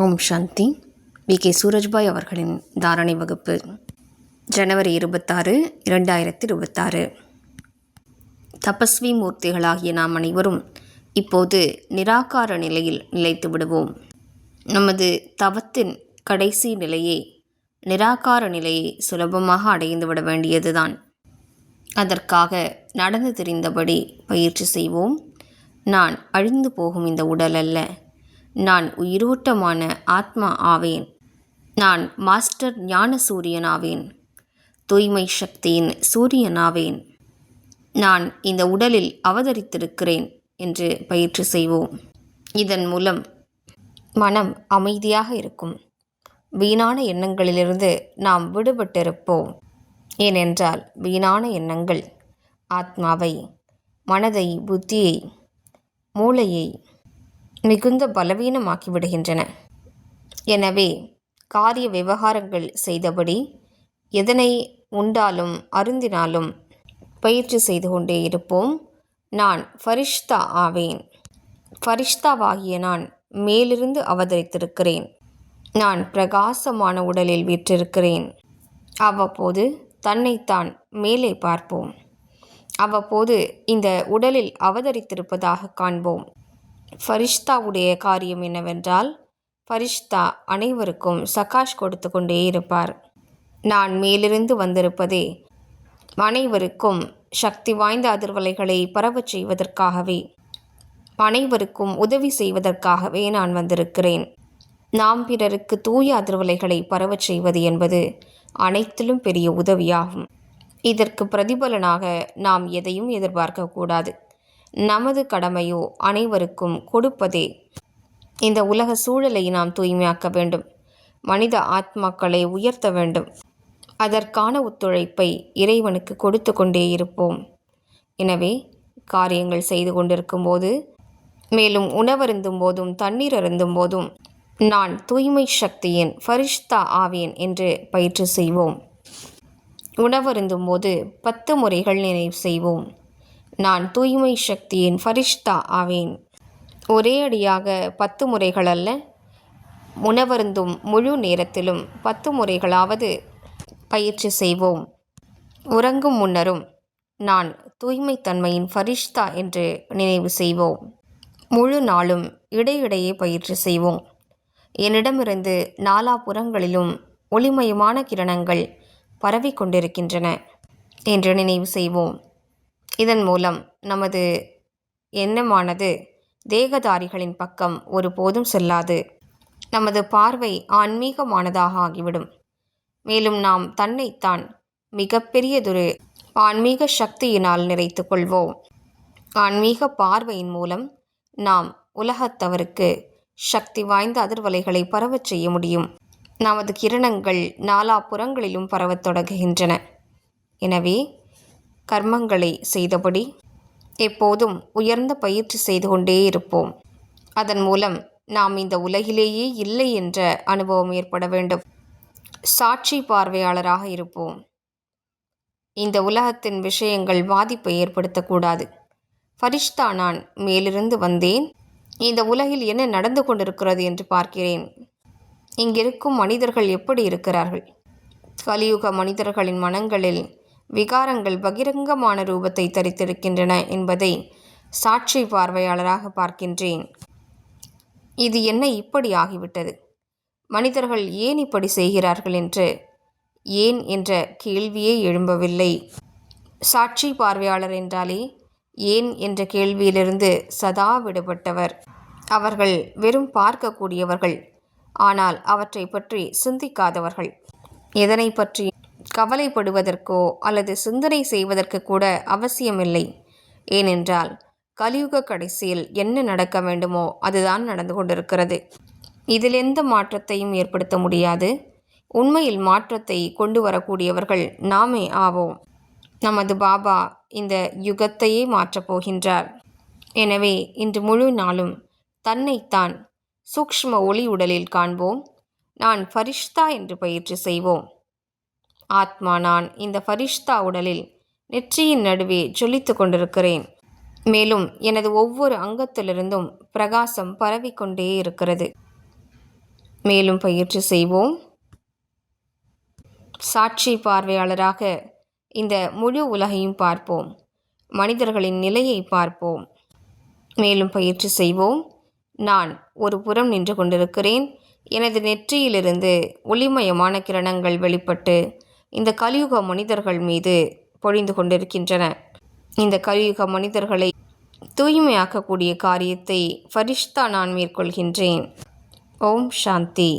ஓம் சாந்தி. VK. Surajbhai அவர்களின் தாரணை வகுப்பு ஜனவரி 26, 2026. தபஸ்வி மூர்த்திகளாகிய நாம் அனைவரும் இப்போது நிராகார நிலையில் நிலைத்து விடுவோம். நமது தவத்தின் கடைசி நிலையை, நிராகார நிலையை சுலபமாக அடைந்து விட வேண்டியதுதான். அதற்காக நடந்து தெரிந்தபடி பயிற்சி செய்வோம். நான் அழிந்து போகும் இந்த உடல் அல்ல, நான் உயிரோட்டமான ஆத்மா ஆவேன். நான் மாஸ்டர் ஞான சூரியனாவேன், தூய்மை சக்தியின் சூரியனாவேன். நான் இந்த உடலில் அவதரித்திருக்கிறேன் என்று பயிற்சி செய்வோம். இதன் மூலம் மனம் அமைதியாக இருக்கும். வீணான எண்ணங்களிலிருந்து நாம் விடுபட்டிருப்போம். ஏனென்றால் வீணான எண்ணங்கள் ஆத்மாவை, மனதை, புத்தியை, மூளையை மிகுந்த பலவீனமாக்கிவிடுகின்றன. எனவே காரிய விவகாரங்கள் செய்தபடி எதனை உண்டாலும் அருந்தினாலும் பயிற்சி செய்து கொண்டே இருப்போம். நான் ஃபரிஷ்தா ஆவேன். ஃபரிஷ்தாவாகிய நான் மேலிருந்து அவதரித்திருக்கிறேன். நான் பிரகாசமான உடலில் வீற்றிருக்கிறேன். அவ்வப்போது தன்னைத்தான் மேலே பார்ப்போம். அவ்வப்போது இந்த உடலில் அவதரித்திருப்பதாக காண்போம். ஃபரிஷ்தாவுடைய காரியம் என்னவென்றால், ஃபரிஷ்தா அனைவருக்கும் சகாஷ் கொடுத்து கொண்டே இருப்பார். நான் மேலிருந்து வந்திருப்பதே அனைவருக்கும் சக்தி வாய்ந்த அதிர்வலைகளை பரவச் செய்வதற்காகவே, அனைவருக்கும் உதவி செய்வதற்காகவே நான் வந்திருக்கிறேன். நாம் பிறருக்கு தூய அதிர்வலைகளை பரவச் செய்வது என்பது அனைத்திலும் பெரிய உதவியாகும். இதற்கு பிரதிபலனாக நாம் எதையும் எதிர்பார்க்கக்கூடாது. நமது கடமையோ அனைவருக்கும் கொடுப்பதே. இந்த உலக சூழலை நாம் தூய்மையாக்க வேண்டும். மனித ஆத்மாக்களை உயர்த்த வேண்டும். அதற்கான ஒத்துழைப்பை இறைவனுக்கு கொடுத்து கொண்டே இருப்போம். எனவே காரியங்கள் செய்து கொண்டிருக்கும் போது, மேலும் உணவருந்தும் போதும் தண்ணீர் அருந்தும் போதும் நான் தூய்மை சக்தியின் ஃபரிஷ்தா ஆவேன் என்று பயிற்சி செய்வோம். உணவருந்தும் போது 10 முறைகள் நினைவு செய்வோம். நான் தூய்மை சக்தியின் ஃபரிஷ்தா ஆவேன். ஒரே அடியாக 10 முறைகள் அல்ல, உணவருந்தும் முழு நேரத்திலும் 10 முறைகளாவது பயிற்சி செய்வோம். உறங்கும் முன்னரும் நான் தூய்மைத்தன்மையின் ஃபரிஷ்தா என்று நினைவு செய்வோம். முழு நாளும் இடையிடையே பயிற்சி செய்வோம். என்னிடமிருந்து நாலாபுறங்களிலும் ஒளிமயமான கிரணங்கள் பரவி கொண்டிருக்கின்றன என்று நினைவு செய்வோம். இதன் மூலம் நமது எண்ணமானது தேகதாரிகளின் பக்கம் ஒருபோதும் செல்லாது. நமது பார்வை ஆன்மீகமானதாக ஆகிவிடும். மேலும் நாம் தன்னைத்தான் மிகப்பெரியதொரு ஆன்மீக சக்தியினால் நிறைத்து கொள்வோம். ஆன்மீக பார்வையின் மூலம் நாம் உலகத்தவருக்கு சக்தி வாய்ந்த அதிர்வலைகளை பரவச் செய்ய முடியும். நமது கிரணங்கள் நாலாபுறங்களிலும் பரவத் தொடங்குகின்றன. எனவே கர்மங்களை செய்தபடி எப்போதும் உயர்ந்த பயிற்சி செய்து கொண்டே இருப்போம். அதன் மூலம் நாம் இந்த உலகிலேயே இல்லை என்ற அனுபவம் ஏற்பட வேண்டும். சாட்சி பார்வையாளராக இருப்போம். இந்த உலகத்தின் விஷயங்கள் பாதிப்பை ஏற்படுத்தக்கூடாது. ஃபரிஷ்தா நான் மேலிருந்து வந்தேன். இந்த உலகில் என்ன நடந்து கொண்டிருக்கிறது என்று பார்க்கிறேன். இங்கிருக்கும் மனிதர்கள் எப்படி இருக்கிறார்கள்? கலியுக மனிதர்களின் மனங்களில் விகாரங்கள் பகிரங்கமான ரூபத்தை தரித்திருக்கின்றன என்பதை சாட்சி பார்வையாளராக பார்க்கின்றேன். இது என்ன இப்படி ஆகிவிட்டது? மனிதர்கள் ஏன் இப்படி செய்கிறார்கள் என்று ஏன் என்ற கேள்வியே எழும்பவில்லை. சாட்சி பார்வையாளர் என்றாலே ஏன் என்ற கேள்வியிலிருந்து சதா விடுபட்டவர். அவர்கள் வெறும் பார்க்கக்கூடியவர்கள், ஆனால் அவற்றை பற்றி சிந்திக்காதவர்கள். எதனை பற்றி கவலைப்படுவதற்கோ அல்லது சிந்தனை செய்வதற்கு கூட அவசியமில்லை. ஏனென்றால் கலியுக கடைசியில் என்ன நடக்க வேண்டுமோ அதுதான் நடந்து கொண்டிருக்கிறது. இதில் எந்த மாற்றத்தையும் ஏற்படுத்த முடியாது. உண்மையில் மாற்றத்தை கொண்டு வரக்கூடியவர்கள் நாமே ஆவோம். நமது பாபா இந்த யுகத்தையே மாற்றப் போகின்றார். எனவே இன்று முழு நாளும் தன்னைத்தான் சூக்ஷ்ம ஒளி உடலில் காண்போம். நான் ஃபரிஷ்தா என்று பயிற்சி செய்வோம். ஆத்மா நான் இந்த ஃபரிஷ்தா உடலில் நெற்றியின் நடுவே ஜொலித்து கொண்டிருக்கிறேன். மேலும் எனது ஒவ்வொரு அங்கத்திலிருந்தும் பிரகாசம் பரவிக்கொண்டே இருக்கிறது. மேலும் பயிற்சி செய்வோம். சாட்சி பார்வையாளராக இந்த முழு உலகையும் பார்ப்போம். மனிதர்களின் நிலையை பார்ப்போம். மேலும் பயிற்சி செய்வோம். நான் ஒரு புறம் நின்று கொண்டிருக்கிறேன். எனது நெற்றியிலிருந்து ஒளிமயமான கிரணங்கள் வெளிப்பட்டு இந்த கலியுக மனிதர்கள் மீது பொழிந்து கொண்டிருக்கின்றன. இந்த கலியுக மனிதர்களை தூய்மையாக்கக்கூடிய காரியத்தை ஃபரிஷ்தா நான் மேற்கொள்கின்றேன். ஓம் சாந்தி.